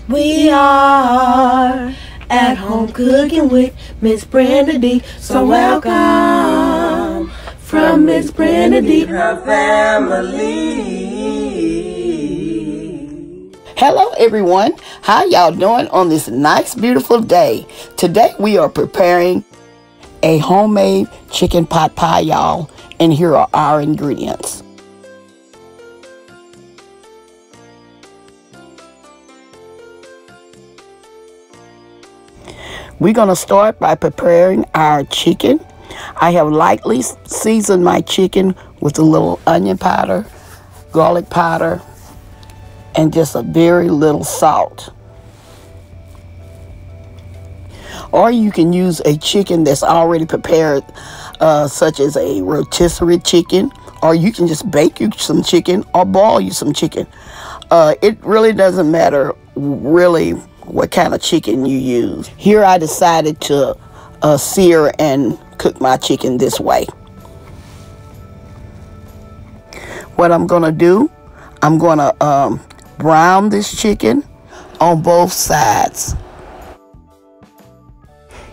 We are at home cooking with Miss Brenda D. So welcome from Miss Brenda D. Her family. Hello everyone, how y'all doing on this nice beautiful day? Today we are preparing a homemade chicken pot pie, y'all, and here are our ingredients. We're going to start by preparing our chicken. I have lightly seasoned my chicken with a little onion powder, garlic powder, and just a very little salt. Or you can use a chicken that's already prepared, such as a rotisserie chicken, or you can just bake you some chicken or boil you some chicken. It really doesn't matter really what kind of chicken you use. Here I decided to sear and cook my chicken this way. What I'm gonna do, I'm gonna brown this chicken on both sides.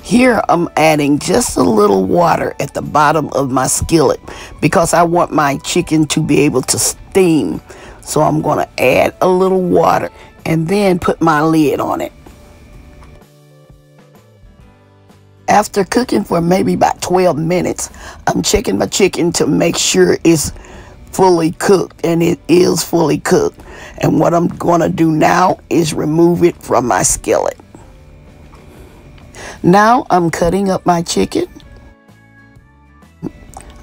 Here I'm adding just a little water at the bottom of my skillet because I want my chicken to be able to steam. So I'm gonna add a little water and then put my lid on it. After cooking for maybe about 12 minutes, I'm checking my chicken to make sure it's fully cooked, and it is fully cooked. And what I'm going to do now is remove it from my skillet. Now I'm cutting up my chicken.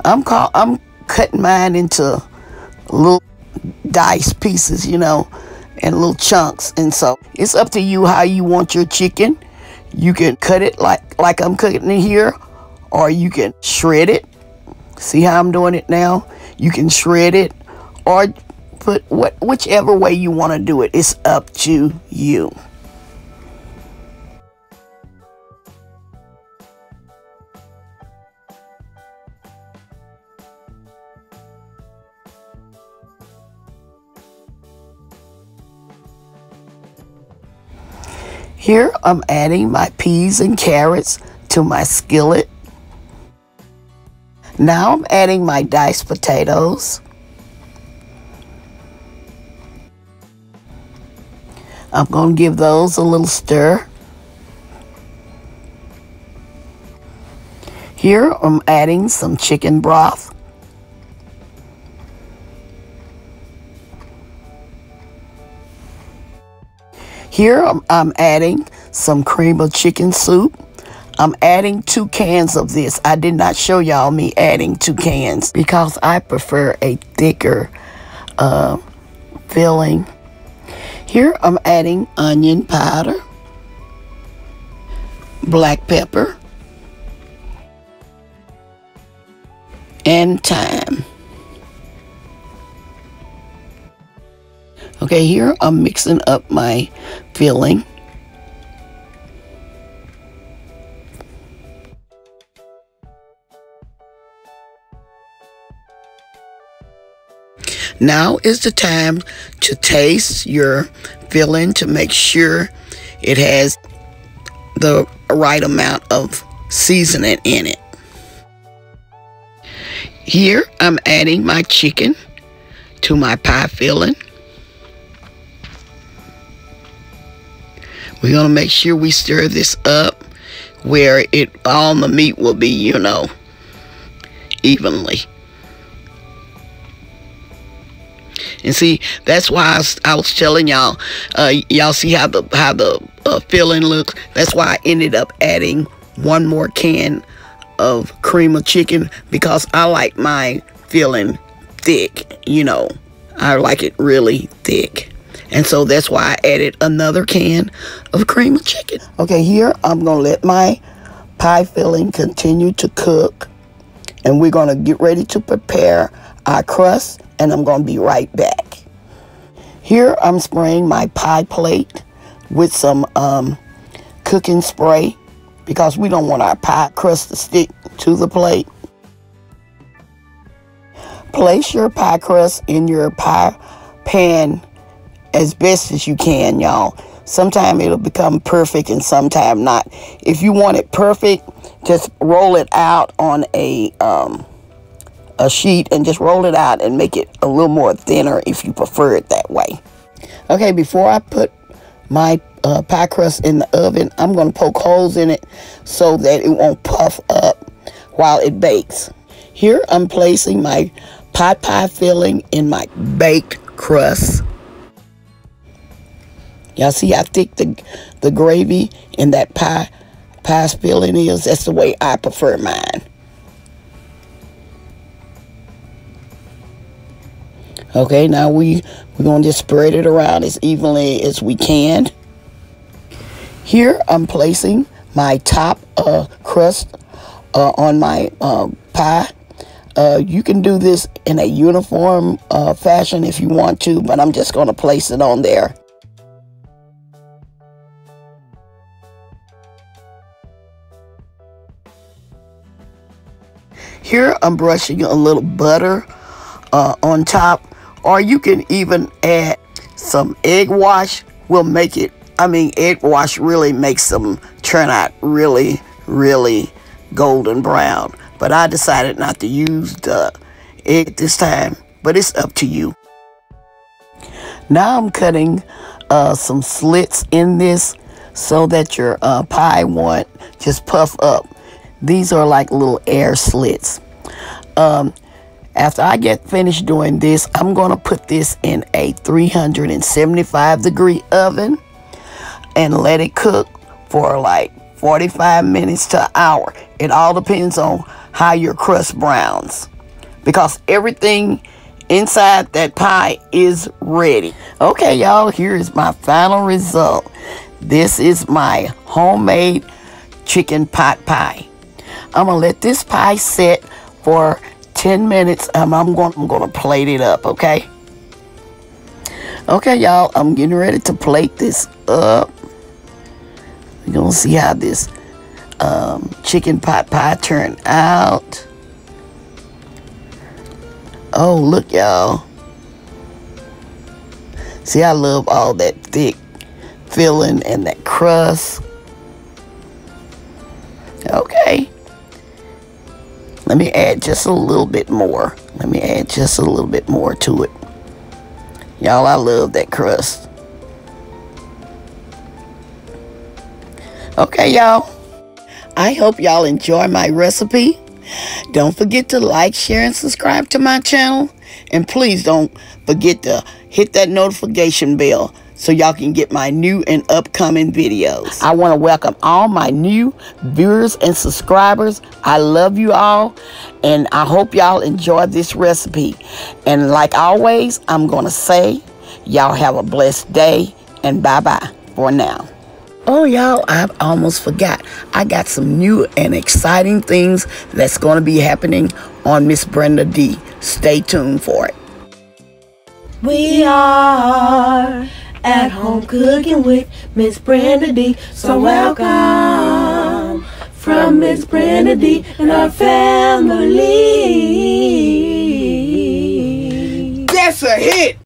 I'm cutting mine into little dice pieces, you know, and little chunks. And so it's up to you how you want your chicken. You can cut it like I'm cutting it here, or you can shred it. See how I'm doing it now? You can shred it or put whichever way you want to do it. It's up to you. Here I'm adding my peas and carrots to my skillet. Now I'm adding my diced potatoes. I'm going to give those a little stir. Here I'm adding some chicken broth. Here I'm adding some cream of chicken soup. I'm adding 2 cans of this. I did not show y'all me adding 2 cans because I prefer a thicker filling. Here I'm adding onion powder, black pepper, and thyme. Okay, here I'm mixing up my filling. Now is the time to taste your filling to make sure it has the right amount of seasoning in it. Here I'm adding my chicken to my pie filling. We're going to make sure we stir this up where all the meat will be, you know, evenly. And see, that's why I was telling y'all, y'all see how the filling looks. That's why I ended up adding 1 more can of cream of chicken, because I like my filling thick, you know. I like it really thick. And so that's why I added another can of cream of chicken. Okay, here I'm going to let my pie filling continue to cook. And we're going to get ready to prepare our crust. And I'm going to be right back. Here I'm spraying my pie plate with some cooking spray, because we don't want our pie crust to stick to the plate. Place your pie crust in your pie pan as best as you can, y'all, Sometime it'll become perfect and sometime not. If you want it perfect, just roll it out on a sheet and just roll it out and make it a little more thinner if you prefer it that way. Okay, before I put my pie crust in the oven, I'm going to poke holes in it so that it won't puff up while it bakes. Here I'm placing my pot pie filling in my baked crust. Y'all see how thick the gravy in that pie filling is? That's the way I prefer mine. Okay, now we're going to just spread it around as evenly as we can. Here I'm placing my top crust on my pie. You can do this in a uniform fashion if you want to, but I'm just going to place it on there. Here I'm brushing a little butter on top, or you can even add some egg wash. Will make it, egg wash really makes them turn out really, really golden brown. But I decided not to use the egg this time, but it's up to you. Now I'm cutting some slits in this so that your pie won't just puff up. These are like little air slits. After I get finished doing this, I'm going to put this in a 375-degree oven and let it cook for like 45 minutes to an hour. It all depends on how your crust browns, because everything inside that pie is ready. Okay, y'all, here is my final result. This is my homemade chicken pot pie. I'm gonna let this pie set for 10 minutes. I'm gonna plate it up, okay? Okay, y'all, I'm getting ready to plate this up. We're gonna see how this chicken pot pie turned out. Oh, look, y'all. See, I love all that thick filling and that crust. Okay. Let me add just a little bit more. Let me add just a little bit more to it. Y'all, I love that crust. Okay, y'all. I hope y'all enjoy my recipe. Don't forget to like, share, and subscribe to my channel. And please don't forget to hit that notification bell so y'all can get my new and upcoming videos. I want to welcome all my new viewers and subscribers. I love you all, and I hope y'all enjoy this recipe. And like always, I'm going to say, y'all have a blessed day, and bye-bye for now. Oh, y'all, I almost forgot. I got some new and exciting things that's going to be happening on Miss Brenda D. Stay tuned for it. We are at home cooking with Miss Brenda D. So welcome from Miss Brenda D and our family. That's a hit!